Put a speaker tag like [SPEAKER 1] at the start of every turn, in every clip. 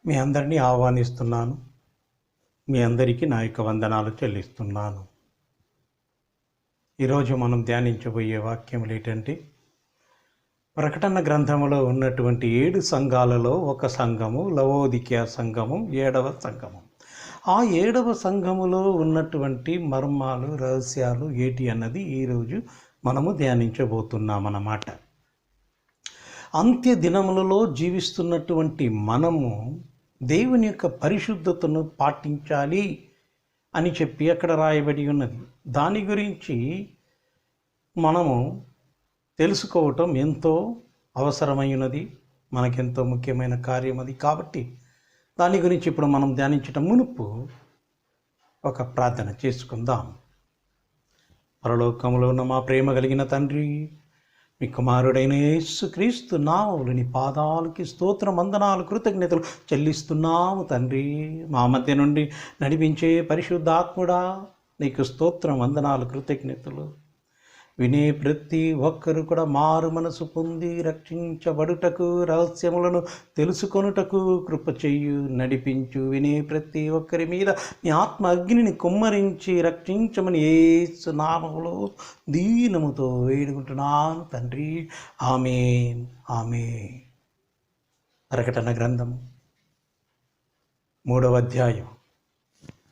[SPEAKER 1] మీ అందరినీ ఆహ్వానిస్తున్నాను. మీ అందరికీ నా యొక్క వందనాలు చెల్లిస్తున్నాను. ఈరోజు మనం ధ్యానించబోయే వాక్యములు ఏంటంటే, ప్రకటన గ్రంథములో ఉన్నటువంటి 7 సంఘాలలో ఒక సంఘము లవోదికీయ సంఘము, 7వ సంఘము. ఆ 7వ సంఘములో ఉన్నటువంటి మర్మాలు, రహస్యాలు ఏటి అన్నది ఈరోజు మనము ధ్యానించబోతున్నామన్నమాట. అంత్య దినములలో జీవిస్తున్నటువంటి మనము దేవుని యొక్క పరిశుద్ధతను పాటించాలి అని చెప్పి అక్కడ రాయబడి ఉన్నది. దాని గురించి మనము తెలుసుకోవటం ఎంతో అవసరమైనది, మనకెంతో ముఖ్యమైన కార్యం అది. కాబట్టి దాని గురించి ఇప్పుడు మనం ధ్యానించటం మునుపు ఒక ప్రార్థన చేసుకుందాం. పరలోకములో ఉన్న మా ప్రేమ కలిగిన తండ్రి, మీ కుమారుడైన యేసుక్రీస్తు నామములో నీ పాదాలకి స్తోత్రం, వందనాలు, కృతజ్ఞతలు చెల్లిస్తున్నాము తండ్రి. మా మధ్య నుండి నడిపించే పరిశుద్ధాత్ముడా, నీకు స్తోత్రం, వందనాలు, కృతజ్ఞతలు. వినే ప్రతి ఒక్కరు కూడా మారు మనసు పొంది రక్షించబడుటకు, రహస్యములను తెలుసుకొనుటకు కృప చెయ్యు, నడిపించు. వినే ప్రతి ఒక్కరి మీద నీ ఆత్మ అగ్నిని కుమ్మరించి రక్షించమని యేసు నామములో దీనముతో వేడుకుంటున్నాను తండ్రి. ఆమేన్, ఆమేన్. ప్రకటన గ్రంథం 3వ అధ్యాయం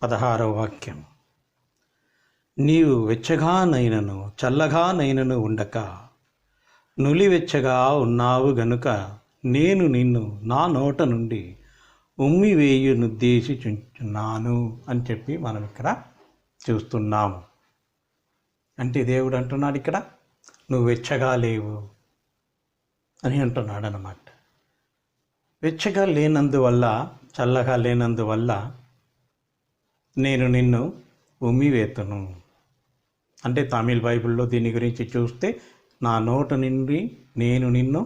[SPEAKER 1] 16వ వాక్యం. నీవు వెచ్చగానైనను చల్లగానైనను ఉండక నులివెచ్చగా ఉన్నావు గనుక నేను నిన్ను నా నోట నుండి ఉమ్మివేయునుద్దేశించున్నాను అని చెప్పి మనం ఇక్కడ చూస్తున్నాము. అంటే దేవుడు అంటున్నాడు ఇక్కడ, నువ్వు వెచ్చగా లేవు అని అంటున్నాడు అన్నమాట. వెచ్చగా లేనందువల్ల, చల్లగా లేనందువల్ల నేను నిన్ను ఉమ్మివేతును. అంటే తమిళ్ బైబిల్లో దీని గురించి చూస్తే, నా నోట నుండి నేను నిన్ను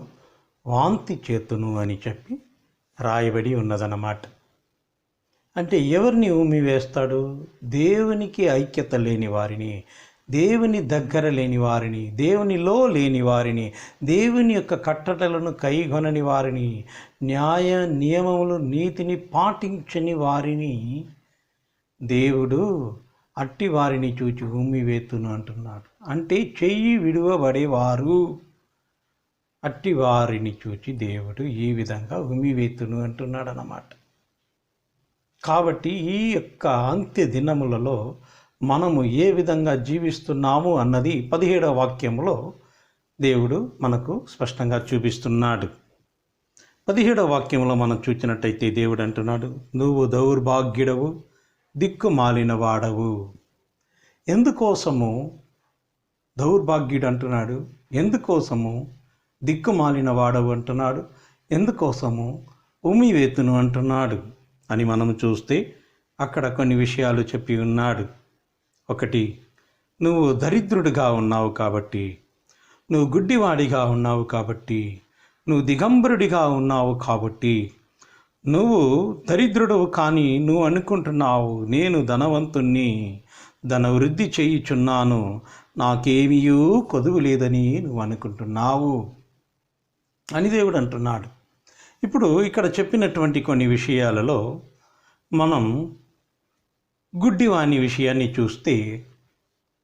[SPEAKER 1] వాంతి చేతును అని చెప్పి రాయబడి ఉన్నదన్నమాట. అంటే ఎవరిని ఉమ్మివేస్తాడు? దేవునికి ఐక్యత లేని వారిని, దేవుని దగ్గర లేని వారిని, దేవునిలో లేని వారిని, దేవుని యొక్క కట్టడలను కైగొనని వారిని, న్యాయ నియమములు నీతిని పాటించని వారిని దేవుడు అట్టి వారిని చూచి ఉమ్మివేతును అంటున్నాడు. అంటే చెయ్యి విడువబడేవారు, అట్టి వారిని చూచి దేవుడు ఈ విధంగా ఉమ్మివేతును అంటున్నాడు అన్నమాట. కాబట్టి ఈ యొక్క అంత్య దినములలో మనము ఏ విధంగా జీవిస్తున్నాము అన్నది 17వ వాక్యంలో దేవుడు మనకు స్పష్టంగా చూపిస్తున్నాడు. 17వ వాక్యంలో మనం చూసినట్టయితే దేవుడు అంటున్నాడు, నువ్వు దౌర్భాగ్యుడవు, దిక్కుమాలిన వాడవు. ఎందుకోసము దౌర్భాగ్యుడు అంటున్నాడు? ఎందుకోసము దిక్కుమాలిన వాడవు అంటున్నాడు? ఎందుకోసము ఉమ్మివేతును అంటున్నాడు అని మనం చూస్తే అక్కడ కొన్ని విషయాలు చెప్పి ఉన్నాడు. ఒకటి, నువ్వు దరిద్రుడిగా ఉన్నావు కాబట్టి, నువ్వు గుడ్డివాడిగా ఉన్నావు కాబట్టి, నువ్వు దిగంబరుడిగా ఉన్నావు కాబట్టి, నువ్వు దరిద్రుడవు కానీ నువ్వు అనుకుంటున్నావు నేను ధనవంతుణ్ణి, ధన వృద్ధి చేయుచున్నాను, నాకేమీయూ కొదువు లేదని నువ్వు అనుకుంటున్నావు అని దేవుడు అంటున్నాడు. ఇప్పుడు ఇక్కడ చెప్పినటువంటి కొన్ని విషయాలలో మనం గుడ్డివాని విషయాన్ని చూస్తే,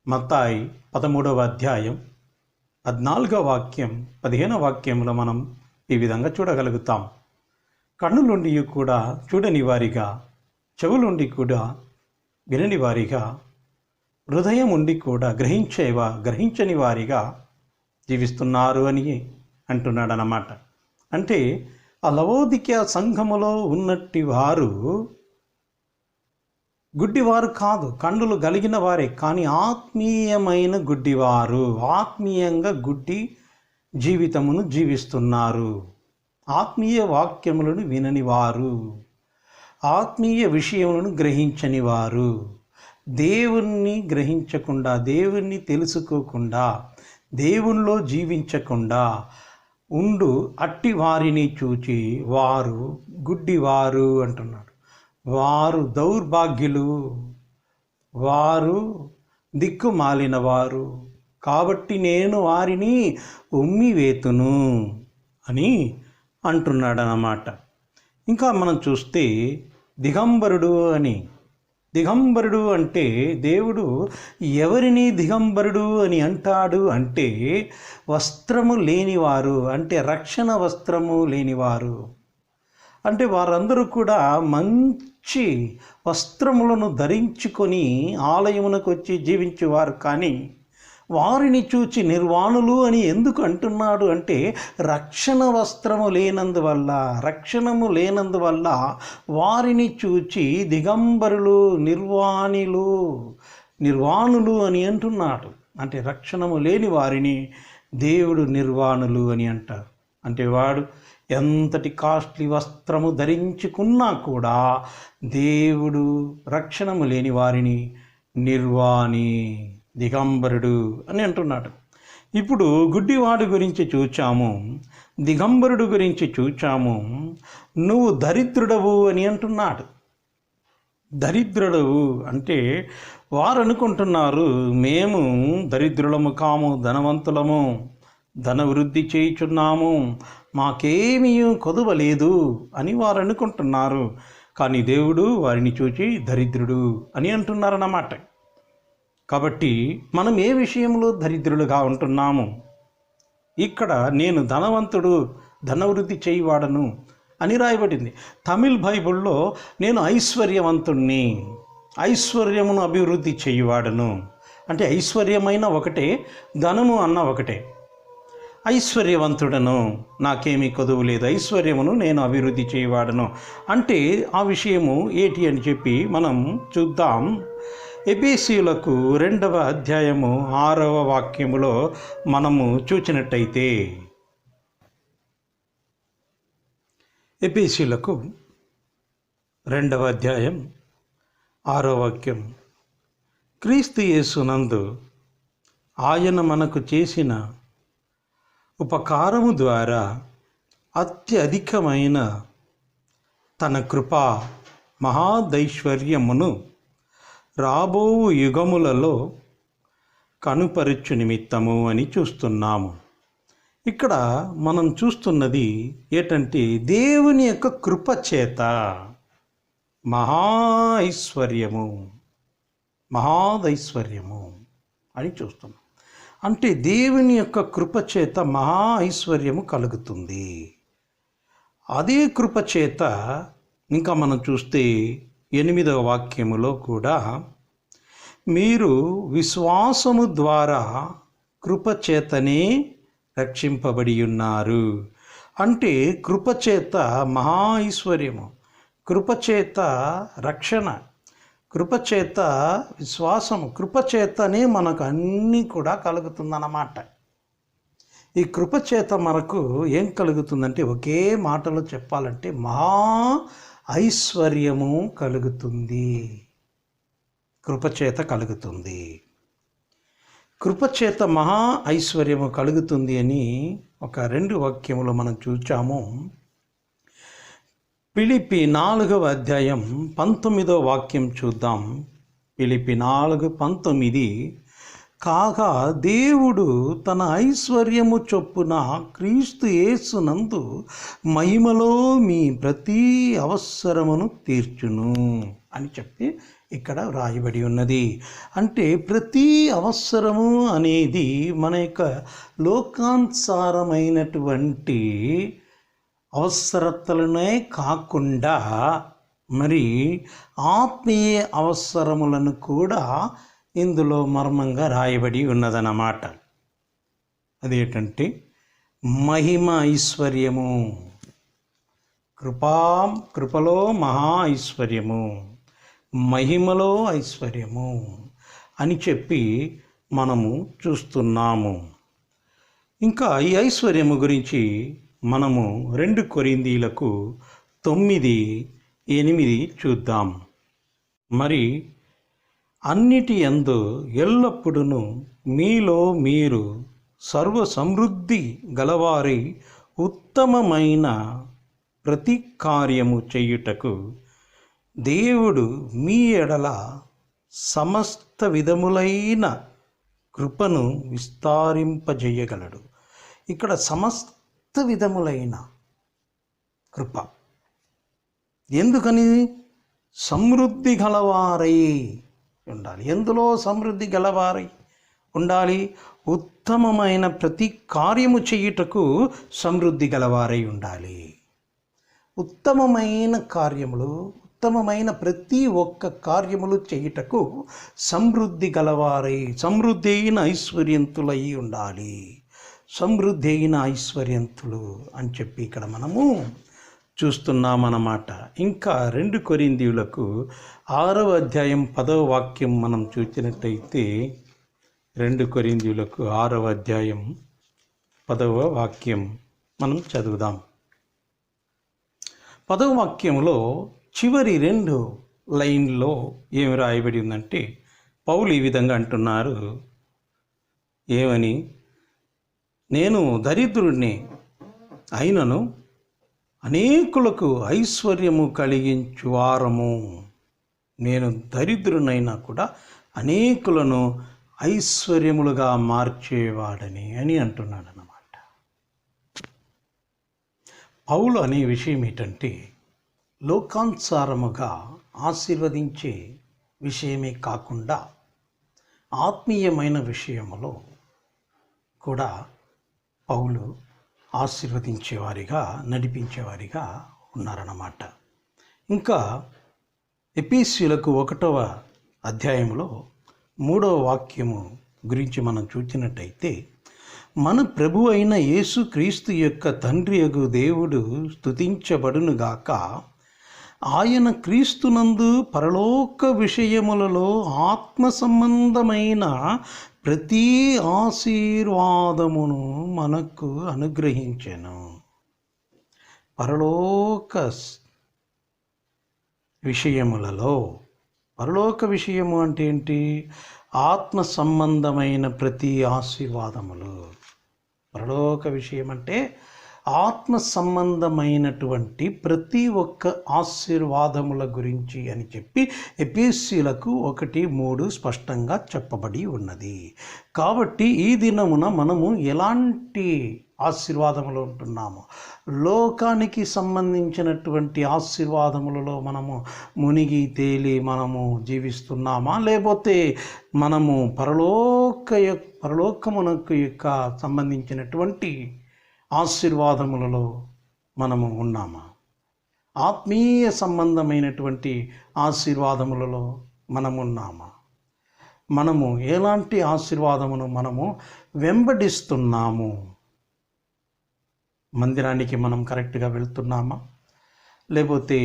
[SPEAKER 1] మత్తాయి 13వ అధ్యాయం 14వ వాక్యం 15వ వాక్యంలో మనం ఈ విధంగా చూడగలుగుతాం. కన్నులుండి కూడా చూడని వారిగా, చెవులుండి కూడా వినని వారిగా, హృదయం ఉండి కూడా గ్రహించని వారిగా జీవిస్తున్నారు అని అంటున్నాడు అన్నమాట. అంటే ఆ లవోదికీయ సంఘములో ఉన్నట్టి వారు గుడ్డివారు కాదు, కన్నులు కలిగిన వారే, కానీ ఆత్మీయమైన గుడ్డివారు, ఆత్మీయంగా గుడ్డి జీవితమును జీవిస్తున్నారు. ఆత్మీయ వాక్యములను వినని వారు, ఆత్మీయ విషయములను గ్రహించని వారు, దేవుణ్ణి గ్రహించకుండా, దేవుణ్ణి తెలుసుకోకుండా, దేవునిలో జీవించకుండా ఉండు అట్టి వారిని చూచి వారు గుడ్డివారు అంటున్నాడు. వారు దౌర్భాగ్యులు, వారు దిక్కుమాలిన వారు, కాబట్టి నేను వారిని ఉమ్మివేతును అని అంటున్నాడు అన్నమాట. ఇంకా మనం చూస్తే దిగంబరుడు అని, దిగంబరుడు అంటే దేవుడు ఎవరిని దిగంబరుడు అని అంటాడు అంటే వస్త్రము లేనివారు, అంటే రక్షణ వస్త్రము లేనివారు. అంటే వారందరూ కూడా మంచి వస్త్రములను ధరించుకొని ఆలయమునకు వచ్చి జీవించేవారు. కానీ వారిని చూచి నిర్వాణులు అని ఎందుకు అంటున్నాడు అంటే రక్షణ వస్త్రము లేనందువల్ల, రక్షణము లేనందువల్ల వారిని చూచి దిగంబరులు, నిర్వాణులు అని అంటున్నాడు. అంటే రక్షణము లేని వారిని దేవుడు నిర్వాణులు అని అంటారు. అంటే వాడు ఎంతటి కాస్ట్లీ వస్త్రము ధరించుకున్నా కూడా దేవుడు రక్షణము లేని వారిని నిర్వాణి, దిగంబరుడు అని అంటున్నాడు. ఇప్పుడు గుడ్డివాడు గురించి చూచాము, దిగంబరుడు గురించి చూచాము. నువ్వు దరిద్రుడవు అని అంటున్నాడు. దరిద్రుడవు అంటే వారు అనుకుంటున్నారు మేము దరిద్రులము కాము, ధనవంతులము, ధన వృద్ధి చేయుచున్నాము, మాకేమీ కొదువలేదు అని వారు అనుకుంటున్నారు. కానీ దేవుడు వారిని చూచి దరిద్రుడు అని అంటున్నారన్నమాట. కాబట్టి మనం ఏ విషయంలో దరిద్రులుగా ఉంటున్నాము? ఇక్కడ నేను ధనవంతుడు, ధనవృద్ధి చేయువాడను అని రాయబడింది. తమిళ్ బైబిల్లో నేను ఐశ్వర్యవంతుణ్ణి, ఐశ్వర్యమును అభివృద్ధి చేయువాడను. అంటే ఐశ్వర్యమైన ఒకటే, ధనము అన్న ఒకటే. ఐశ్వర్యవంతుడను, నాకేమీ కొదువు లేదు, ఐశ్వర్యమును నేను అభివృద్ధి చేయవాడను అంటే ఆ విషయము ఏంటి అని చెప్పి మనం చూద్దాం. ఎఫెసీయులకు 2వ అధ్యాయము 6వ వాక్యములో మనము చూచినట్టయితే, ఎఫెసీయులకు 2వ అధ్యాయం 6వ వాక్యం, క్రీస్తు యేసునందు ఆయన మనకు చేసిన ఉపకారము ద్వారా అత్యధికమైన తన కృపా మహాదైశ్వర్యమును రాబోవు యుగములలో కనుపరచు నిమిత్తము అని చూస్తున్నాము. ఇక్కడ మనం చూస్తున్నది ఏంటంటే దేవుని యొక్క కృప చేత మహాదైశ్వర్యము అని చూస్తున్నాం. అంటే దేవుని యొక్క కృప చేత మహా ఐశ్వర్యము కలుగుతుంది. అదే కృప చేత ఇంకా మనం చూస్తే 8వ వాక్యములో కూడా మీరు విశ్వాసము ద్వారా కృపచేతనే రక్షింపబడి ఉన్నారు. అంటే కృపచేత మహా ఐశ్వర్యము, కృపచేత రక్షణ, కృపచేత విశ్వాసము, కృపచేతనే మనకు అన్నీ కూడా కలుగుతుందన్నమాట. ఈ కృపచేత మనకు ఏం కలుగుతుందంటే ఒకే మాటలో చెప్పాలంటే మహా ఐశ్వర్యము కలుగుతుంది. కృపచేత కలుగుతుంది, కృపచేత మహా ఐశ్వర్యము కలుగుతుంది అని ఒక 2 వాక్యములు మనం చూచాము. ఫిలిప్పీ 4వ అధ్యాయం 19వ వాక్యం చూద్దాం. ఫిలిప్పీ 4:19, కాగా దేవుడు తన ఐశ్వర్యము చొప్పున క్రీస్తు యేసునందు మహిమలో మీ ప్రతి అవసరమును తీర్చును అని చెప్పి ఇక్కడ వ్రాయబడి ఉన్నది. అంటే ప్రతి అవసరము అనేది మన యొక్క లోకానుసారమైనటువంటి అవసరతలనే కాకుండా మరి ఆత్మీయ అవసరములను కూడా ఇందులో మర్మంగా రాయబడి ఉన్నదన్నమాట. అదేంటంటే మహిమ ఐశ్వర్యము, కృపలో మహా ఐశ్వర్యము, మహిమలో ఐశ్వర్యము అని చెప్పి మనము చూస్తున్నాము. ఇంకా ఈ ఐశ్వర్యము గురించి మనము 2 కొరింథీయులకు 9:8 చూద్దాం. మరి అన్నిటి యందు ఎల్లప్పుడూ మీలో మీరు సర్వ సమృద్ధి గలవారి ఉత్తమమైన ప్రతి కార్యము చేయుటకు దేవుడు మీ ఎడల సమస్త విధములైన కృపను విస్తరింపజేయగలడు. ఇక్కడ సమస్త విధములైన కృప ఎందుకని? సమృద్ధి గలవారై ఉండాలి. ఎందులో సమృద్ధి గలవారై ఉండాలి? ఉత్తమమైన ప్రతి కార్యము చేయుటకు సమృద్ధి గలవారై ఉండాలి. ఉత్తమమైన కార్యములు, ఉత్తమమైన ప్రతి ఒక్క కార్యములు చేయుటకు సమృద్ధి గలవారై, సమృద్ధి అయిన ఐశ్వర్యంతులై ఉండాలి. సమృద్ధి అయిన ఐశ్వర్యంతులు అని చెప్పి ఇక్కడ మనము చూస్తున్నామన్నమాట. ఇంకా 2 కొరింథీయులకు 6వ అధ్యాయం 10వ వాక్యం మనం చూసినట్టయితే 2 కొరింథీయులకు 6వ అధ్యాయం 10వ వాక్యం మనం చదువుదాం. 10వ వాక్యంలో చివరి 2 లైన్లో ఏమి రాయబడి ఉందంటే, పౌలు ఈ విధంగా అంటున్నారు. ఏమని? నేను దరిద్రుడిని అయినను అనేకులకు ఐశ్వర్యము కలిగించు వారము. నేను దరిద్రునైనా కూడా అనేకులను ఐశ్వర్యములుగా మార్చేవాడని అని అంటున్నాడు అన్నమాట. పౌలు అనే విషయం ఏంటంటే, లోకానుసారముగా ఆశీర్వదించే విషయమే కాకుండా ఆత్మీయమైన విషయములో కూడా పౌలు ఆశీర్వదించేవారిగా, నడిపించేవారిగా ఉన్నారన్నమాట. ఇంకా ఎఫెసీయులకు 1వ అధ్యాయంలో 3వ వాక్యము గురించి మనం చూసినట్టయితే, మన ప్రభు అయిన యేసుక్రీస్తు యొక్క తండ్రియగు దేవుడు స్తుతించబడునుగాక. ఆయన క్రీస్తునందు పరలోక విషయములలో ఆత్మ సంబంధమైన ప్రతి ఆశీర్వాదమును మనకు అనుగ్రహించెను. పరలోక విషయములలో, పరలోక విషయము అంటే ఏంటి? ఆత్మ సంబంధమైన ప్రతి ఆశీర్వాదములు. పరలోక విషయం అంటే ఆత్మ సంబంధమైనటువంటి ప్రతి ఒక్క ఆశీర్వాదముల గురించి అని చెప్పి ఎఫెసీయులకు 1:3 స్పష్టంగా చెప్పబడి ఉన్నది. కాబట్టి ఈ దినమున మనము ఎలాంటి ఆశీర్వాదములు ఉంటున్నాము? లోకానికి సంబంధించినటువంటి ఆశీర్వాదములలో మనము మునిగి మనము జీవిస్తున్నామా? లేకపోతే మనము పరలోకమునకు యొక్క సంబంధించినటువంటి ఆశీర్వాదములలో మనము ఉన్నామా? ఆత్మీయ సంబంధమైనటువంటి ఆశీర్వాదములలో మనము ఉన్నామా? మనము ఎలాంటి ఆశీర్వాదమును మనము వెంబడిస్తున్నాము? మందిరానికి మనం కరెక్ట్గా వెళ్తున్నామా? లేకపోతే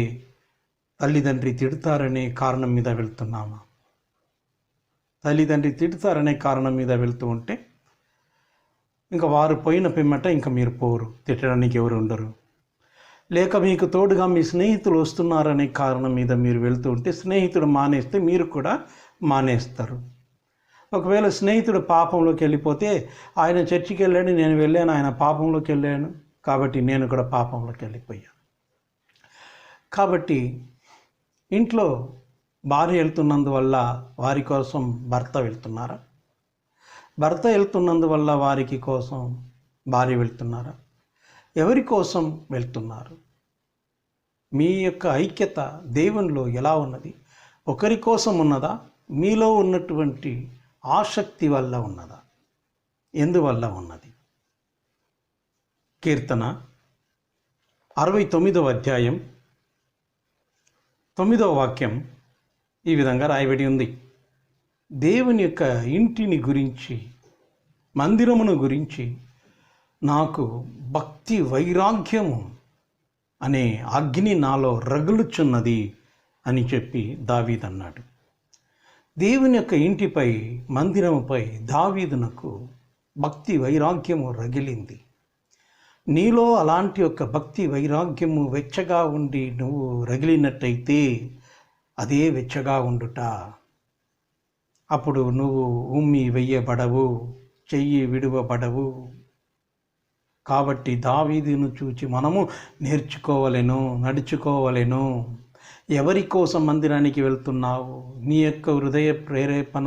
[SPEAKER 1] తల్లిదండ్రి తిడతారనే కారణం మీద వెళ్తున్నామా? తల్లిదండ్రి తిడతారనే కారణం మీద వెళ్తూ ఉంటే ఇంకా వారు పోయిన పిమ్మట ఇంకా మీరు పోరు, తిట్టడానికి ఎవరు ఉండరు. లేక మీకు తోడుగా మీ స్నేహితులు వస్తున్నారనే కారణం మీద మీరు వెళ్తూ ఉంటే స్నేహితుడు మానేస్తే మీరు కూడా మానేస్తారు. ఒకవేళ స్నేహితుడు పాపంలోకి వెళ్ళిపోతే, ఆయన చర్చికి వెళ్ళాడు, నేను వెళ్ళాను, ఆయన పాపంలోకి వెళ్ళాను కాబట్టి నేను కూడా పాపంలోకి వెళ్ళిపోయాను. కాబట్టి ఇంట్లో భార్య వెళ్తున్నందువల్ల వారి కోసం భర్త వెళ్తున్నారా? భర్త వెళ్తున్నందువల్ల వారికి కోసం భార్య వెళ్తున్నారా? ఎవరి కోసం వెళ్తున్నారు? మీ యొక్క ఐక్యత దేవునిలో ఎలా ఉన్నది? ఒకరి కోసం ఉన్నదా? మీలో ఉన్నటువంటి ఆసక్తి వల్ల ఉన్నదా? ఎందువల్ల ఉన్నది? కీర్తన 69వ అధ్యాయం 9వ వాక్యం ఈ విధంగా రాయబడి ఉంది. దేవుని యొక్క ఇంటిని గురించి, మందిరమును గురించి నాకు భక్తి వైరాగ్యము అనే అగ్ని నాలో రగులుచున్నది అని చెప్పి దావీదు అన్నాడు. దేవుని యొక్క ఇంటిపై, మందిరముపై దావీదునకు భక్తి వైరాగ్యము రగిలింది. నీలో అలాంటి ఒక భక్తి వైరాగ్యము వెచ్చగా ఉండి నువ్వు రగిలినట్టయితే అదే వెచ్చగా ఉండుట. అప్పుడు నువ్వు ఉమ్మి వెయ్యబడవు, చెయ్యి విడువబడవు. కాబట్టి దావీదును చూచి మనము నేర్చుకోవలెను, నడుచుకోవలెను. ఎవరి కోసం మందిరానికి వెళ్తున్నావు? నీ యొక్క హృదయ ప్రేరేపణ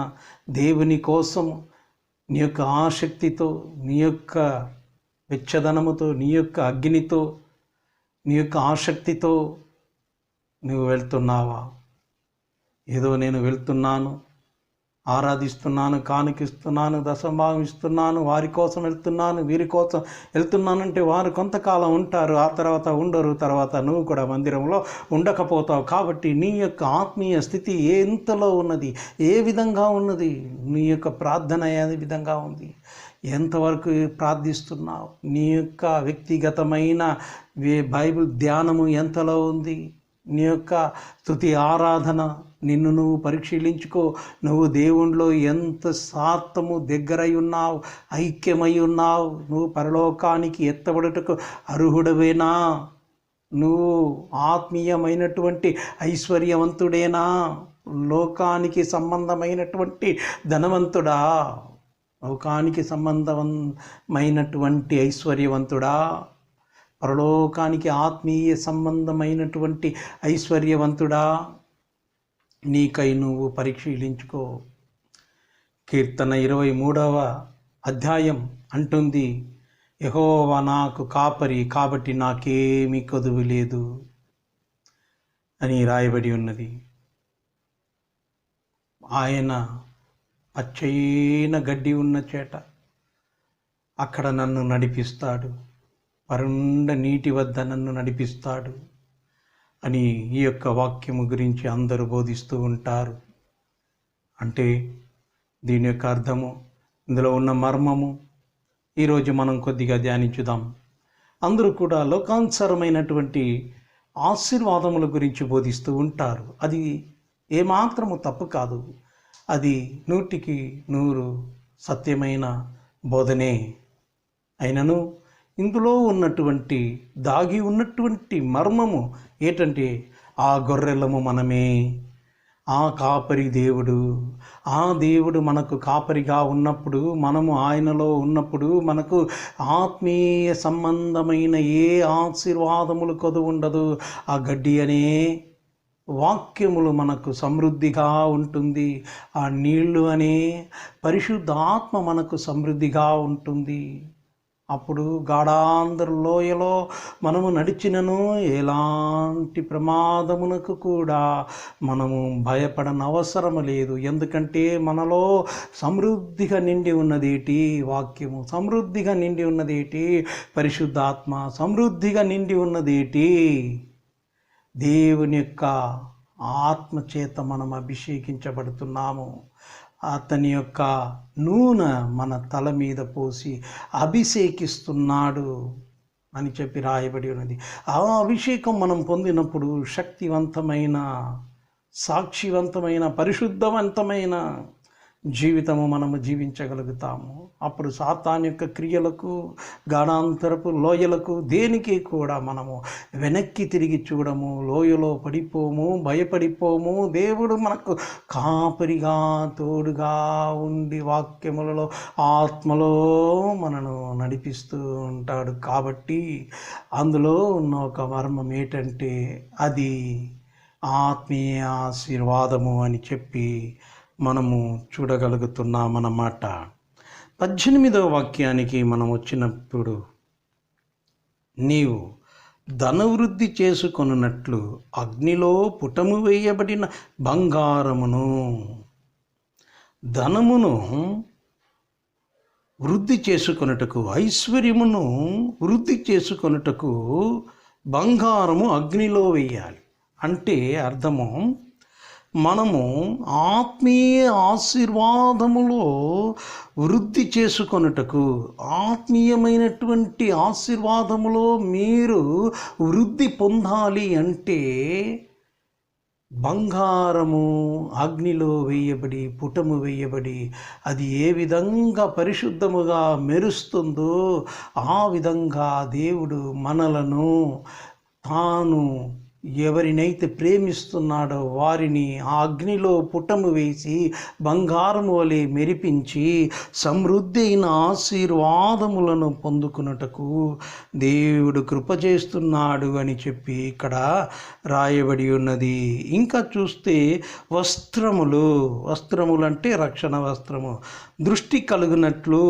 [SPEAKER 1] దేవుని కోసము, నీ యొక్క ఆసక్తితో, నీ యొక్క వెచ్చదనముతో, నీ యొక్క అగ్నితో, నీ యొక్క ఆసక్తితో నువ్వు వెళ్తున్నావా? ఏదో నేను వెళ్తున్నాను, ఆరాధిస్తున్నాను, కానుకిస్తున్నాను, దశభాగం ఇస్తున్నాను, వారి కోసం వెళ్తున్నాను, వీరి కోసం వెళ్తున్నానంటే వారు కొంతకాలం ఉంటారు, ఆ తర్వాత ఉండరు, తర్వాత నువ్వు కూడా మందిరంలో ఉండకపోతావు. కాబట్టి నీ యొక్క ఆత్మీయ స్థితి ఎంతలో ఉన్నది, ఏ విధంగా ఉన్నది, నీ యొక్క ప్రార్థన ఏ విధంగా ఉంది, ఎంతవరకు ప్రార్థిస్తున్నావు, నీ యొక్క వ్యక్తిగతమైన బైబిల్ ధ్యానము ఎంతలో ఉంది, నీ యొక్క స్తుతి ఆరాధన నిన్ను నువ్వు పరిశీలించుకో. నువ్వు దేవునిలో ఎంత శాతము దగ్గరై ఉన్నావు, ఐక్యమై ఉన్నావు, నువ్వు పరలోకానికి ఎత్తబడుటకు అర్హుడవేనా, నువ్వు ఆత్మీయమైనటువంటి ఐశ్వర్యవంతుడేనా, లోకానికి సంబంధమైనటువంటి ధనవంతుడా, లోకానికి సంబంధమైనటువంటి ఐశ్వర్యవంతుడా, పరలోకానికి ఆత్మీయ సంబంధమైనటువంటి ఐశ్వర్యవంతుడా, నీకై నువ్వు పరిశీలించుకో. కీర్తన 23వ అధ్యాయం అంటుంది, యెహోవా నాకు కాపరి, కాబట్టి నాకేమీ కొదువు లేదు అని రాయబడి ఉన్నది. ఆయన పచ్చైన గడ్డి ఉన్న చేట అక్కడ నన్ను నడిపిస్తాడు, పరుండ నీటి వద్ద నన్ను నడిపిస్తాడు అని ఈ యొక్క వాక్యము గురించి అందరూ బోధిస్తూ ఉంటారు. అంటే దీని యొక్క అర్థము, ఇందులో ఉన్న మర్మము ఈరోజు మనం కొద్దిగా ధ్యానించుదాం. అందరూ కూడా లోకానుసారమైనటువంటి ఆశీర్వాదముల గురించి బోధిస్తూ ఉంటారు. అది ఏమాత్రము తప్పు కాదు, అది 100కి 100 సత్యమైన బోధనే. అయినను ఇందులో ఉన్నటువంటి దాగి ఉన్నటువంటి మర్మము ఏంటంటే, ఆ గొర్రెలము మనమే, ఆ కాపరి దేవుడు, ఆ దేవుడు మనకు కాపరిగా ఉన్నప్పుడు, మనము ఆయనలో ఉన్నప్పుడు మనకు ఆత్మీయ సంబంధమైన ఏ ఆశీర్వాదములు కొదువు ఉండదు. ఆ గడ్డి అనే వాక్యములు మనకు సమృద్ధిగా ఉంటుంది, ఆ నీళ్లు అనే పరిశుద్ధాత్మ మనకు సమృద్ధిగా ఉంటుంది. అప్పుడు గాఢాంధర లోయలో మనము నడిచినను ఎలాంటి ప్రమాదమునకు కూడా మనము భయపడనవసరం లేదు. ఎందుకంటే మనలో సమృద్ధిగా నిండి ఉన్నదేటి వాక్యము, సమృద్ధిగా నిండి ఉన్నదేటి పరిశుద్ధాత్మ, సమృద్ధిగా నిండి ఉన్నదేటి దేవుని యొక్క ఆత్మచేత మనం అభిషేకించబడుతున్నాము. అతని యొక్క నూనె మన తల మీద పోసి అభిషేకిస్తున్నాడు అని చెప్పి రాయబడి ఉన్నది. ఆ అభిషేకం మనం పొందినప్పుడు శక్తివంతమైన, సాక్షివంతమైన, పరిశుద్ధవంతమైన జీవితము మనము జీవించగలుగుతాము. అప్పుడు సాతాను యొక్క క్రియలకు, గాఢాంతరపు లోయలకు, దేనికి కూడా మనము వెనక్కి తిరిగి చూడము, లోయలో పడిపోము, భయపడిపోము. దేవుడు మనకు కాపరిగా తోడుగా ఉండి వాక్యములలో, ఆత్మలో మనను నడిపిస్తూ ఉంటాడు. కాబట్టి అందులో ఉన్న ఒక మర్మం ఏంటంటే, అది ఆత్మీయ ఆశీర్వాదము అని చెప్పి మనము చూడగలుగుతున్నామన్నమాట. 18వ వాక్యానికి మనం వచ్చినప్పుడు, నీవు ధనవృద్ధి చేసుకొనున్నట్లు అగ్నిలో పుటము వేయబడిన బంగారమును, ధనమును వృద్ధి చేసుకొనుటకు, ఐశ్వర్యమును వృద్ధి చేసుకొనుటకు బంగారము అగ్నిలో వేయాలి. అంటే అర్థము, మనము ఆత్మీయ ఆశీర్వాదములో వృద్ధి చేసుకొనుటకు, ఆత్మీయమైనటువంటి ఆశీర్వాదములో మీరు వృద్ధి పొందాలి అంటే బంగారము అగ్నిలో వేయబడి, పుటము వేయబడి, అది ఏ విధంగా పరిశుద్ధముగా మెరుస్తుందో ఆ విధంగా దేవుడు మనలను తాను ఎవరినైతే ప్రేమిస్తున్నాడో వారిని ఆ అగ్నిలో పుటము వేసి బంగారము వలె మెరిపించి సమృద్ధి అయిన ఆశీర్వాదములను పొందుకున్నటకు దేవుడు కృప చేస్తున్నాడు అని చెప్పి ఇక్కడ రాయబడి ఉన్నది. ఇంకా చూస్తే వస్త్రములు అంటే రక్షణ వస్త్రము, దృష్టి కలుగునట్లు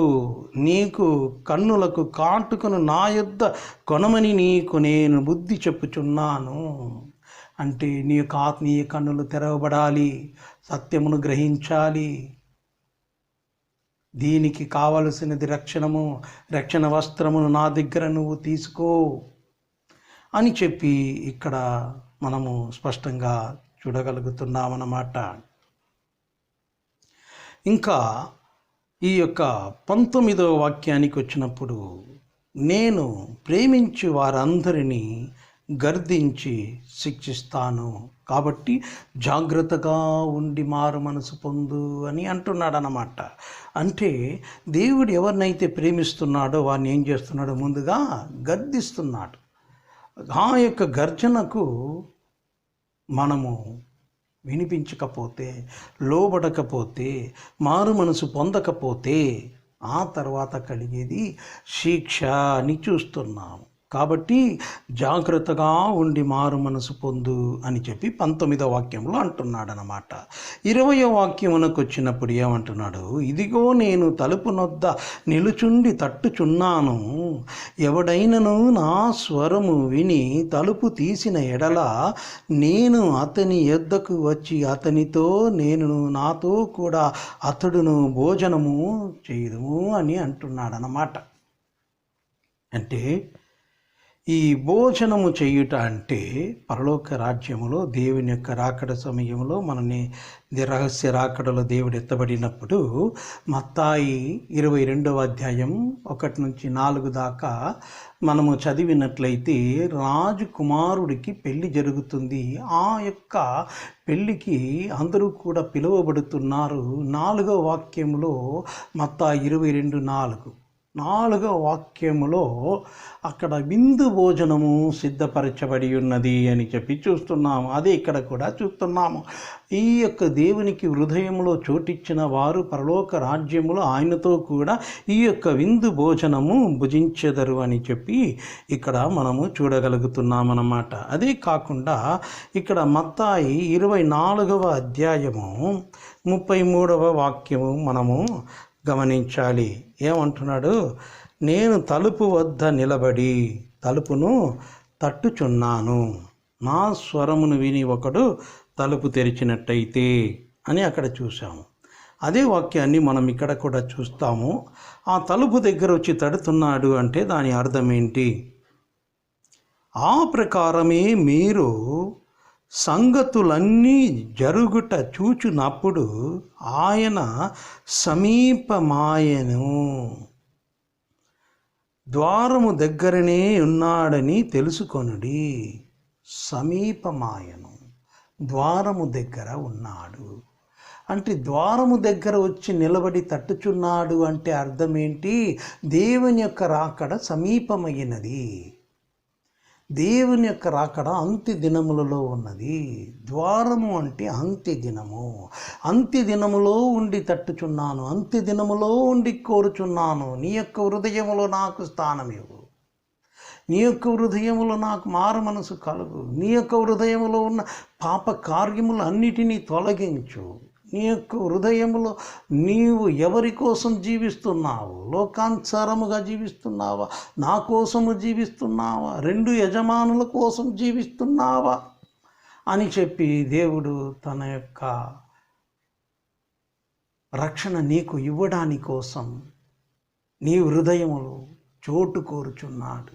[SPEAKER 1] నీకు కన్నులకు కాటుకను నా యొద్ద కొనమని నీకు నేను బుద్ధి చెప్పుచున్నాను. అంటే నీ యొక్క ఆత్మీయ కన్నులు తెరవబడాలి, సత్యమును గ్రహించాలి. దీనికి కావలసినది రక్షణ వస్త్రమును నా దగ్గర నువ్వు తీసుకో అని చెప్పి ఇక్కడ మనము స్పష్టంగా చూడగలుగుతున్నామన్నమాట. ఇంకా ఈ యొక్క 19వ వాక్యానికి వచ్చినప్పుడు, నేను ప్రేమించి వారందరినీ గర్దించి శిక్షిస్తాను, కాబట్టి జాగ్రత్తగా ఉండి మారు మనసు పొందు అని అంటున్నాడు అన్నమాట. అంటే దేవుడు ఎవరినైతే ప్రేమిస్తున్నాడో వారిని ఏం చేస్తున్నాడో ముందుగా గర్దిస్తున్నాడు. ఆ యొక్క గర్జనకు మనము వినిపించకపోతే, లోబడకపోతే, మారు మనసు పొందకపోతే ఆ తర్వాత కలిగేది శిక్ష అని చూస్తున్నాము. కాబట్టి జాగ్రత్తగా ఉండి మారు మనసు పొందు అని చెప్పి 19వ వాక్యంలో అంటున్నాడనమాట. 20వ వాక్యమునకు వచ్చినప్పుడు ఏమంటున్నాడు? ఇదిగో నేను తలుపు నొద్ద నిలుచుండి తట్టుచున్నాను, ఎవడైనను నా స్వరము విని తలుపు తీసిన ఎడల నేను అతని యొద్దకు వచ్చి అతనితో, నేను నాతో కూడా అతడును భోజనము చేయుదుము అని అంటున్నాడనమాట. అంటే ఈ భోజనము చేయుట అంటే పరలోక రాజ్యములో దేవుని యొక్క రాకడ సమయంలో మనని రహస్య రాకడలో దేవుడు ఎత్తబడినప్పుడు మత్తాయి 22వ అధ్యాయం 1 నుంచి 4 దాకా మనము చదివినట్లయితే రాజకుమారుడికి పెళ్లి జరుగుతుంది. ఆ యొక్క పెళ్ళికి అందరూ కూడా పిలువబడుతున్నారు. 4వ వాక్యములో మత్తాయి 22:4 4వ వాక్యములో అక్కడ విందు భోజనము సిద్ధపరచబడి ఉన్నది అని చెప్పి చూస్తున్నాము. అదే ఇక్కడ కూడా చూస్తున్నాము. ఈ యొక్క దేవునికి హృదయంలో చోటిచ్చిన వారు పరలోక రాజ్యములో ఆయనతో కూడా ఈ యొక్క విందు భోజనము భుజించెదరు అని చెప్పి ఇక్కడ మనము చూడగలుగుతున్నామన్నమాట. అదే కాకుండా ఇక్కడ మత్తాయి 24వ అధ్యాయము 33వ వాక్యము మనము గమనించాలి. ఏమంటున్నాడు? నేను తలుపు వద్ద నిలబడి తలుపును తట్టుచున్నాను, నా స్వరమును విని ఒకడు తలుపు తెరిచినట్టయితే అని అక్కడ చూసాము. అదే వాక్యాన్ని మనం ఇక్కడ కూడా చూస్తాము. ఆ తలుపు దగ్గర వచ్చి తడుతున్నాడు అంటే దాని అర్థం ఏంటి? ఆ ప్రకారమే మీరు సంగతులన్నీ జరుగుట చూచునప్పుడు ఆయన సమీపమాయెను, ద్వారము దగ్గరనే ఉన్నాడని తెలుసుకొనుడి. సమీపమాయను, ద్వారము దగ్గర ఉన్నాడు అంటే ద్వారము దగ్గర వచ్చి నిలబడి తట్టుచున్నాడు అంటే అర్థం ఏంటి? దేవుని యొక్క రాకడ సమీపమైనది. దేవుని యొక్క రాకడ అంత్య దినములలో ఉన్నది. ద్వారము అంటే అంత్య దినము. అంత్య దినములో ఉండి తట్టుచున్నాను, అంత్య దినములో ఉండి కోరుచున్నాను, నీ యొక్క హృదయములో నాకు స్థానం ఇవ్వు, నీ యొక్క హృదయములో నాకు మారు మనసు కలుగు, నీ యొక్క హృదయములో ఉన్న పాప కార్యములు అన్నిటినీ తొలగించు. నీ యొక్క హృదయములో నీవు ఎవరి కోసం జీవిస్తున్నావు? లోకానుసారముగా జీవిస్తున్నావా? నా కోసము జీవిస్తున్నావా? 2 యజమానుల కోసం జీవిస్తున్నావా అని చెప్పి దేవుడు తన యొక్క రక్షణ నీకు ఇవ్వడాని కోసం నీ హృదయములో చోటు కోరుచున్నాడు.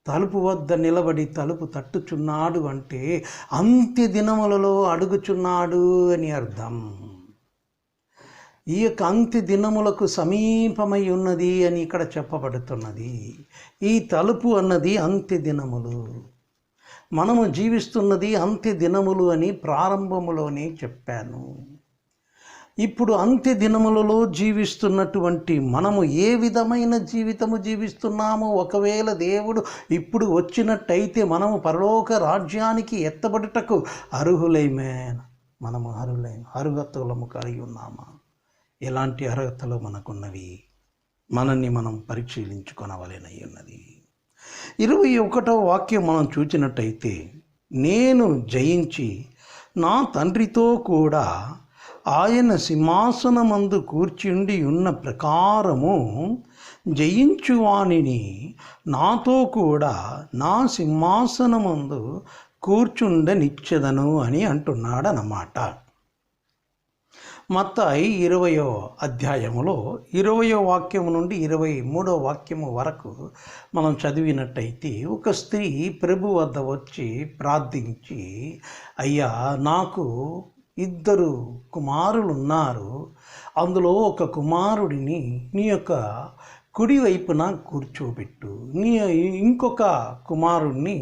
[SPEAKER 1] తలుపు వద్ద నిలబడి తలుపు తట్టుచున్నాడు అంటే అంత్య దినములలో అడుగుచున్నాడు అని అర్థం. ఈ యొక్క అంత్య దినములకు సమీపమై ఉన్నది అని ఇక్కడ చెప్పబడుతున్నది. ఈ తలుపు అన్నది అంత్య దినములు. మనము జీవిస్తున్నది అంత్య దినములు అని ప్రారంభములోనే చెప్పాను. ఇప్పుడు అంత్య దినములలో జీవిస్తున్నటువంటి మనము ఏ విధమైన జీవితము జీవిస్తున్నామో, ఒకవేళ దేవుడు ఇప్పుడు వచ్చినట్టయితే మనము పరలోక రాజ్యానికి ఎత్తబడుటకు మనము అర్హతలము కలిగి ఉన్నామా? ఎలాంటి అర్హతలు మనకున్నవి? మనల్ని మనం పరిశీలించుకొనవలెనై ఉన్నది. 21వ వాక్యం మనం చూచినట్టయితే, నేను జయించి నా తండ్రితో కూడా ఆయన సింహాసనమందు కూర్చుండి ఉన్న ప్రకారము జయించువానిని నాతో కూడా నా సింహాసనమందు కూర్చుండనిచ్చెదను అని అంటున్నాడన్నమాట. మత్తయి 20వ అధ్యాయములో 20వ వాక్యము నుండి 23వ వాక్యము వరకు మనం చదివినట్టయితే, ఒక స్త్రీ ప్రభు వద్ద వచ్చి ప్రార్థించి, అయ్యా, నాకు 2 కుమారులు ఉన్నారు, అందులో ఒక కుమారుడిని నీ యొక్క కుడి వైపున కూర్చోబెట్టు, ఇంకొక కుమారుడిని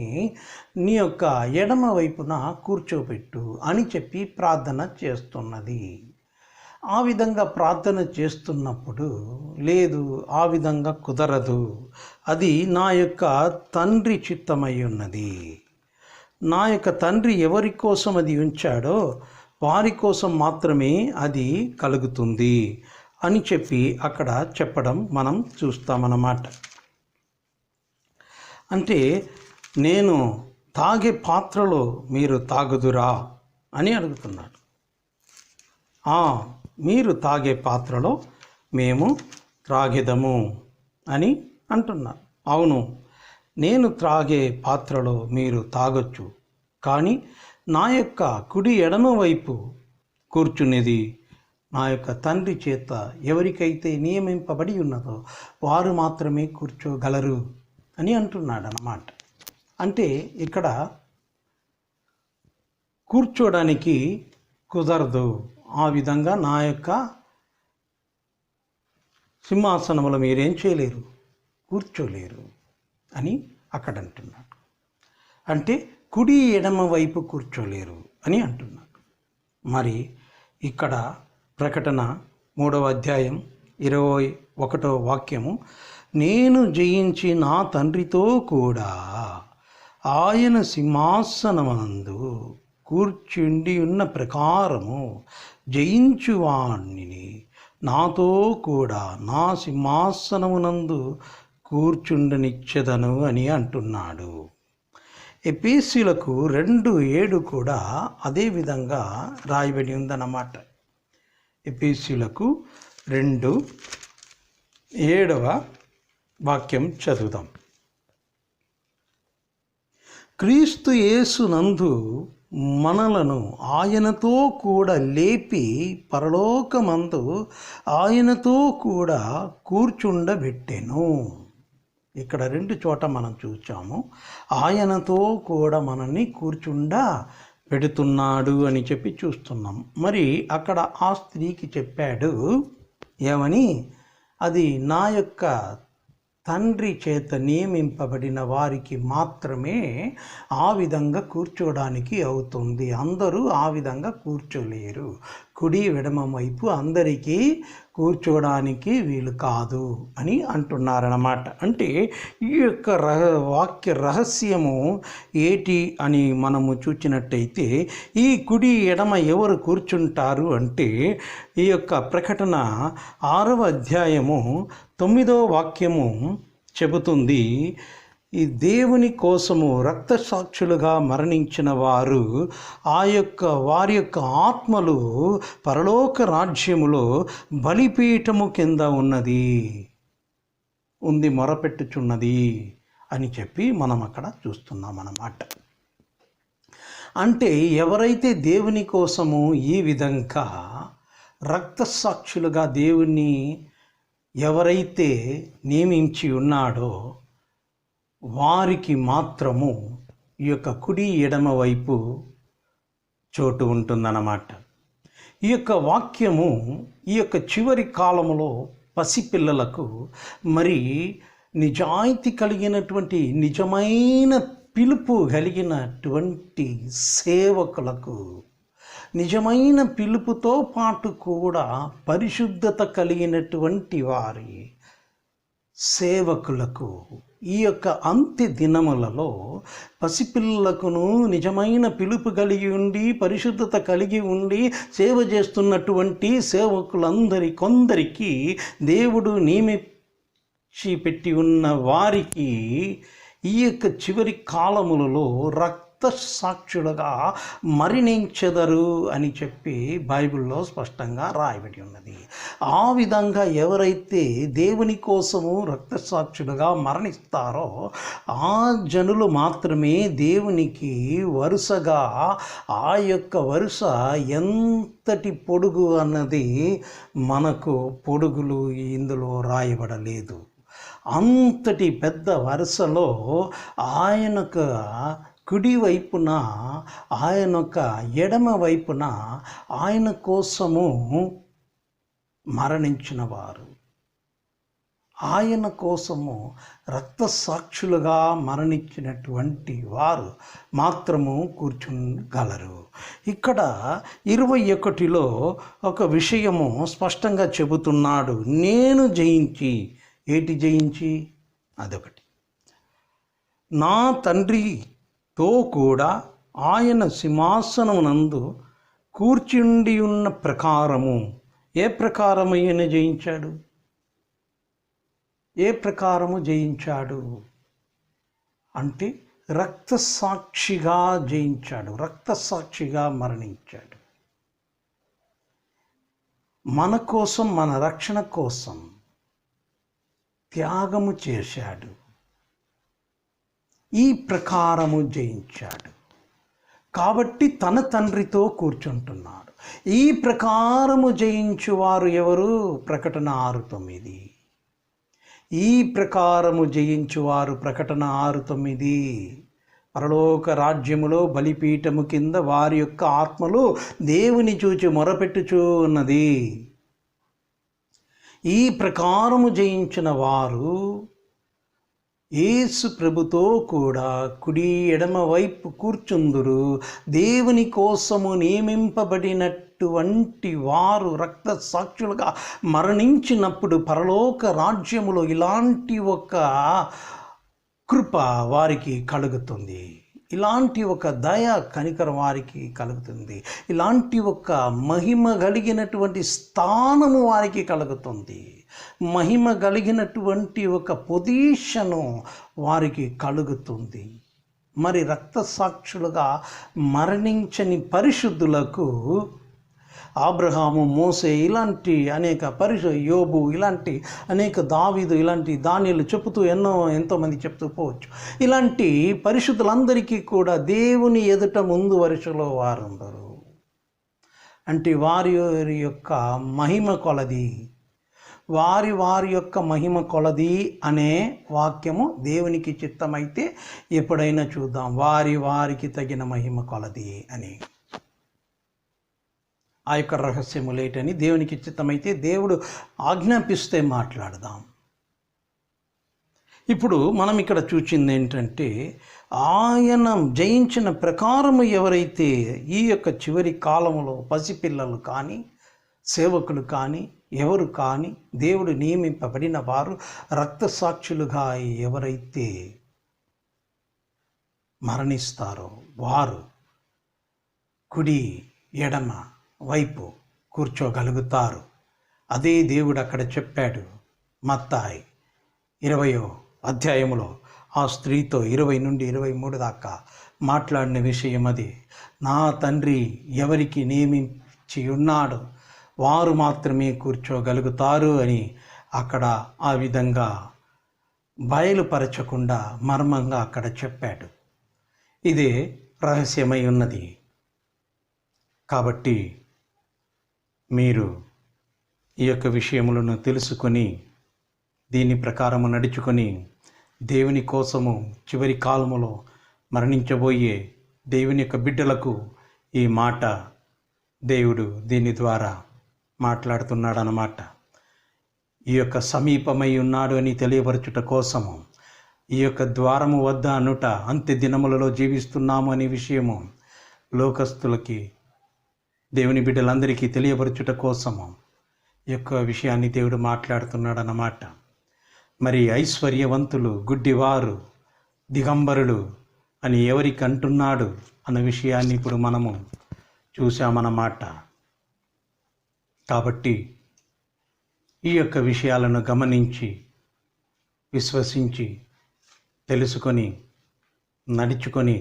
[SPEAKER 1] నీ యొక్క ఎడమ వైపున కూర్చోబెట్టు అని చెప్పి ప్రార్థన చేస్తున్నది. ఆ విధంగా ప్రార్థన చేస్తున్నప్పుడు, లేదు, ఆ విధంగా కుదరదు, అది నా యొక్క తండ్రి చిత్తమై ఉన్నది, నా యొక్క తండ్రి ఎవరి కోసం అది ఉంచాడో వారి కోసం మాత్రమే అది కలుగుతుంది అని చెప్పి అక్కడ చెప్పడం మనం చూస్తామన్నమాట. అంటే, నేను తాగే పాత్రలో మీరు తాగుదురా అని అడుగుతున్నాడు. మీరు తాగే పాత్రలో మేము త్రాగెదము అని అంటున్నారు. అవును, నేను త్రాగే పాత్రలో మీరు తాగొచ్చు, కానీ నా యొక్క కుడి ఎడమ వైపు కూర్చునేది నా యొక్క తండ్రి చేత ఎవరికైతే నియమింపబడి ఉన్నదో వారు మాత్రమే కూర్చోగలరు అని అంటున్నాడు అన్నమాట. అంటే ఇక్కడ కూర్చోడానికి కుదరదు, ఆ విధంగా నా యొక్క సింహాసనములో మీరేం చేయలేరు, కూర్చోలేరు అని అక్కడ అంటున్నాడు. అంటే కుడి ఎడమ వైపు కూర్చోలేరు అని అంటున్నాడు. మరి ఇక్కడ ప్రకటన 3వ అధ్యాయం 21వ వాక్యము, నేను జయించి నా తండ్రితో కూడా ఆయన సింహాసనమందు కూర్చుండి ఉన్న ప్రకారము జయించువాణ్ణి నాతో కూడా నా సింహాసనమునందు కూర్చుండనిచ్చెదను అని అంటున్నాడు. ఎఫెసీయులకు 2:7 కూడా అదే విధంగా రాయబడి ఉందన్నమాట. ఎఫెసీయులకు 2:7వ వాక్యం చదువుదాం. క్రీస్తు యేసునందు మనలను ఆయనతో కూడా లేపి పరలోకమందు ఆయనతో కూడా కూర్చుండబెట్టెను. ఇక్కడ 2 చోట మనం చూచాము, ఆయనతో కూడా మనల్ని పెడుతున్నాడు అని చెప్పి చూస్తున్నాం. మరి అక్కడ ఆ స్త్రీకి చెప్పాడు ఏమని, అది నా యొక్క తండ్రి చేత నియమింపబడిన వారికి మాత్రమే ఆ విధంగా కూర్చోడానికి అవుతుంది, అందరూ ఆ విధంగా కూర్చోలేరు, కుడి ఎడమ వైపు అందరికీ కూర్చోడానికి వీలు కాదు అని అంటున్నారన్నమాట. అంటే ఈ యొక్క వాక్య రహస్యము ఏటి అని మనము చూచినట్టయితే, ఈ కుడి ఎడమ ఎవరు కూర్చుంటారు అంటే, ఈ యొక్క ప్రకటన 6వ అధ్యాయము 9వ వాక్యము చెబుతుంది, ఈ దేవుని కోసము రక్తసాక్షులుగా మరణించిన వారు వారి యొక్క ఆత్మలు పరలోక రాజ్యములో బలిపీఠము కింద ఉంది మొరపెట్టుచున్నది అని చెప్పి మనం అక్కడ చూస్తున్నాం అన్నమాట. అంటే ఎవరైతే దేవుని కోసము ఈ విధంగా రక్తసాక్షులుగా దేవుని ఎవరైతే నియమించి ఉన్నాడో వారికి మాత్రము ఈ యొక్క కుడి ఎడమ వైపు చోటు ఉంటుందన్నమాట. ఈ యొక్క వాక్యము ఈ యొక్క చివరి కాలములో పసిపిల్లలకు, మరి నిజాయితీ కలిగినటువంటి నిజమైన పిలుపు కలిగినటువంటి సేవకులకు, నిజమైన పిలుపుతో పాటు కూడా పరిశుద్ధత కలిగినటువంటి వారి సేవకులకు ఈ యొక్క అంత్య దినములలో పసిపిల్లలకును నిజమైన పిలుపు కలిగి ఉండి పరిశుద్ధత కలిగి ఉండి సేవ చేస్తున్నటువంటి కొందరికి దేవుడు నియమించి పెట్టి ఉన్న వారికి ఈ యొక్క చివరి కాలములలో సాక్షులుగా మరణించెదరు అని చెప్పి బైబిల్లో స్పష్టంగా రాయబడి ఉన్నది. ఆ విధంగా ఎవరైతే దేవుని కోసము రక్తసాక్షులుగా మరణిస్తారో ఆ జనులు మాత్రమే దేవునికి వరుసగా, ఆ యొక్క వరుస ఎంతటి పొడుగు అన్నది మనకు పొడుగులు ఇందులో రాయబడలేదు. అంతటి పెద్ద వరుసలో ఆయనకు కుడి వైపున, ఆయనొక ఎడమ వైపున ఆయన కోసము మరణించిన వారు, ఆయన కోసము రక్తసాక్షులుగా మరణించినటువంటి వారు మాత్రము కూర్చునగలరు. ఇక్కడ 21లో ఒక విషయము స్పష్టంగా చెబుతున్నాడు. నేను జయించి, ఏటి జయించి? అదొకటి, నా తండ్రితో కూడా ఆయన సింహాసనమునందు కూర్చుండి ఉన్న ప్రకారము. ఏ ప్రకారము ఈయన జయించాడు? ఏ ప్రకారము జయించాడు అంటే రక్తసాక్షిగా జయించాడు, రక్తసాక్షిగా మరణించాడు. మన కోసం, మన రక్షణ కోసం త్యాగము చేశాడు. ఈ ప్రకారము జయించాడు కాబట్టి తన తండ్రితో కూర్చుంటున్నాడు. ఈ ప్రకారము జయించువారు ఎవరు? ప్రకటన 6:9. ఈ ప్రకారము జయించువారు, ప్రకటన 6:9, పరలోక రాజ్యములో బలిపీఠము కింద వారి యొక్క ఆత్మలు దేవుని చూచి మొరపెట్టుచూ ఉన్నది. ఈ ప్రకారము జయించిన వారు యేసు ప్రభుతో కూడా కుడి ఎడమ వైపు కూర్చుందురు. దేవుని కోసము నియమింపబడినటువంటి వారు రక్త సాక్షులుగా మరణించినప్పుడు పరలోక రాజ్యములో ఇలాంటి ఒక కృప వారికి కలుగుతుంది, ఇలాంటి ఒక దయ కనికరం వారికి కలుగుతుంది, ఇలాంటి ఒక మహిమ కలిగినటువంటి స్థానము వారికి కలుగుతుంది, మహిమ కలిగినటువంటి ఒక పొజిషను వారికి కలుగుతుంది. మరి రక్తసాక్షులుగా మరణించని పరిశుద్ధులకు అబ్రహాము, మోసే ఇలాంటి అనేక యోబు ఇలాంటి అనేక, దావీదు ఇలాంటి, దానియేలు చెబుతూ ఎంతోమంది చెప్తూ పోవచ్చు. ఇలాంటి పరిశుద్ధులందరికీ కూడా దేవుని ఎదుట ముందు వరుసలో వారందరూ అంటే వారి యొక్క మహిమ కొలది, వారి యొక్క మహిమ కొలది అనే వాక్యము దేవునికి చిత్తమైతే ఎప్పుడైనా చూద్దాం. వారికి తగిన మహిమ కొలది అని ఆ యొక్క రహస్యము లేటని దేవునికి చిత్తమైతే దేవుడు ఆజ్ఞాపిస్తే మాట్లాడదాం. ఇప్పుడు మనం ఇక్కడ చూచింది ఏంటంటే ఆయన జయించిన ప్రకారము ఎవరైతే ఈ యొక్క చివరి కాలంలో పసిపిల్లలు కానీ, సేవకులు కానీ, ఎవరు కానీ దేవుడు నియమింపబడిన వారు రక్తసాక్షులుగా ఎవరైతే మరణిస్తారో వారు కుడి ఎడమ వైపు కూర్చోగలుగుతారు. అదే దేవుడు అక్కడ చెప్పాడు. మత్తాయి 20వ అధ్యాయములో ఆ స్త్రీతో 20 నుండి 23 దాకా మాట్లాడిన విషయం అది. నా తండ్రి ఎవరికి నియమించి ఉన్నాడు వారు మాత్రమే కూర్చోగలుగుతారు అని అక్కడ ఆ విధంగా బయలుపరచకుండా మర్మంగా అక్కడ చెప్పాడు. ఇదే రహస్యమై ఉన్నది. కాబట్టి మీరు ఈ యొక్క విషయములను తెలుసుకొని దీని ప్రకారము నడుచుకొని దేవుని కోసము చివరి కాలములో మరణించబోయే దేవుని యొక్క బిడ్డలకు ఈ మాట దేవుడు దీని ద్వారా మాట్లాడుతున్నాడన్నమాట. ఈ యొక్క సమీపమై ఉన్నాడు అని తెలియపరచుట కోసము, ఈ యొక్క ద్వారము వద్ద అనుట, అంత్య దినములలో జీవిస్తున్నాము అనే విషయము లోకస్తులకి, దేవుని బిడ్డలందరికీ తెలియపరచుట కోసము ఈ యొక్క విషయాన్ని దేవుడు మాట్లాడుతున్నాడన్నమాట. మరి ఐశ్వర్యవంతులు, గుడ్డివారు, దిగంబరులు అని ఎవరికి అంటున్నాడు అన్న విషయాన్ని ఇప్పుడు మనము చూసామన్నమాట. కాబట్టి ఈ యొక్క విషయాలను గమనించి, విశ్వసించి, తెలుసుకొని, నడుచుకొని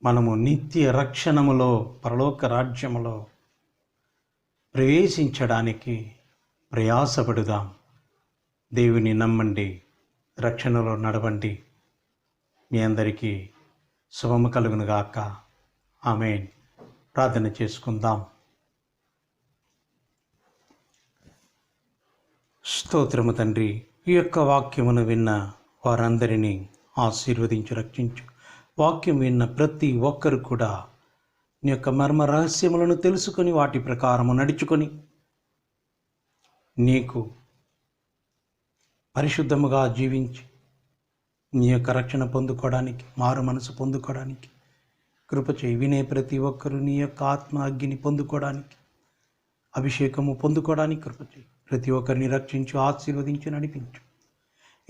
[SPEAKER 1] మనము నిత్య రక్షణములో పరలోక రాజ్యములో ప్రవేశించడానికి ప్రయాసపడుదాం. దేవుని నమ్మండి, రక్షణలో నడవండి. మీ అందరికీ శుభము కలుగును గాక. ఆమేన్. ప్రార్థన చేసుకుందాం. స్తోత్రము తండ్రి, ఈ యొక్క వాక్యమును విన్న వారందరినీ ఆశీర్వదించి రక్షించు. వాక్యం విన్న ప్రతి ఒక్కరు కూడా నీ యొక్క మర్మ రహస్యములను తెలుసుకొని వాటి ప్రకారము నడుచుకొని నీకు పరిశుద్ధముగా జీవించి నీ యొక్క రక్షణ పొందుకోవడానికి, మారు మనసు పొందుకోవడానికి కృప చేయి. వినే ప్రతి ఒక్కరూ నీ యొక్క ఆత్మ అగ్ని పొందుకోవడానికి, అభిషేకము పొందుకోవడానికి కృప చేయి. ప్రతి ఒక్కరిని రక్షించు, ఆశీర్వదించి నడిపించు.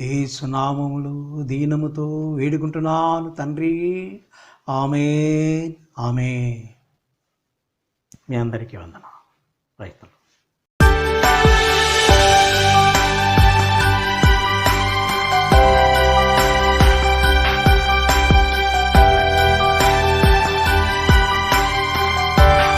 [SPEAKER 1] యేసు నామములో దీనముతో వేడుకుంటున్నాను తండ్రి. ఆమేన్. ఆమేన్. మీ అందరికీ వందనాలు. రైతులు.